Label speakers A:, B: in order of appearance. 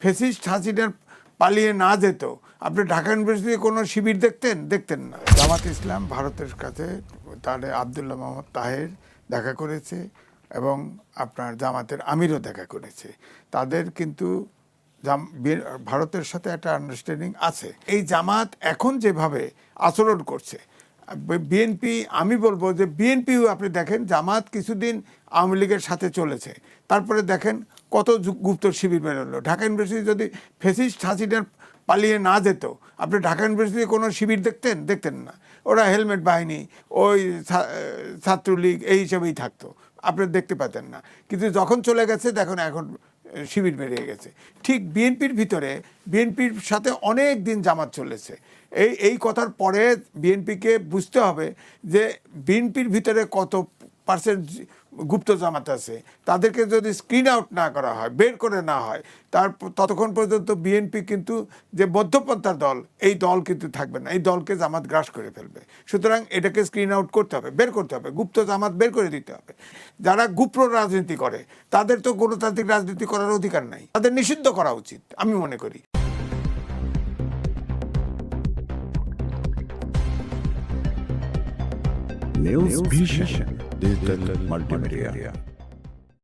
A: Fascist হাসিনার পালিয়ে না যেত, আপনি ঢাকা ইউনিভার্সিটিতে কোনো শিবির দেখতেন না। জামাত ইসলাম ভারতের কাছে তাহলে আবদুল্লাহ মোহাম্মদ তাহের দেখা করেছে এবং আপনার জামাতের আমিরও দেখা করেছে। তাদের কিন্তু ভারতের সাথে একটা আন্ডারস্ট্যান্ডিং আছে। এই জামাত এখন যেভাবে আচরণ করছে, বিএনপি, আমি বলবো যে বিএনপিও আপনি দেখেন, জামাত কিছুদিন আওয়ামী লীগের সাথে চলেছে, তারপরে দেখেন কত গুপ্ত শিবির বেরোলো। ঢাকা ইউনিভার্সিটি যদি ফ্যাসিস্ট হাসিনার পালিয়ে না যেত, আপনি ঢাকা ইউনিভার্সিটিতে কোনো শিবির দেখতেন না। ওরা হেলমেট বাহিনী, ওই ছাত্রলীগ এই হিসেবেই থাকতো, আপনি দেখতে পেতেন না। কিন্তু যখন চলে গেছে দেখুন এখন শিবির বেরিয়ে গেছে। ঠিক বিএনপির ভিতরে, বিএনপির সাথে অনেক দিন জামাত চলেছে। এই কথার পরে বিএনপিকে বুঝতে হবে যে বিএনপির ভিতরে কত পার্সেন্ট গুপ্ত জামাত আছে, তাদেরকে যদি স্ক্রিন আউট না করা হয়, বের করে না হয়, ততক্ষণ পর্যন্ত বিএনপি কিন্তু যে মধ্যপন্থার দল, এই দল কিন্তু থাকবে না। এই দলকে জামাত গ্রাস করে ফেলবে। সুতরাং এটাকে স্ক্রিন আউট করতে হবে, বের করতে হবে, গুপ্ত জামাত বের করে দিতে হবে। যারা গুপ্ত রাজনীতি করে তাদের তো গণতান্ত্রিক রাজনীতি করার অধিকার নাই, তাদের নিষিদ্ধ করা উচিত আমি মনে করি।
B: News Vision, Digital Multimedia.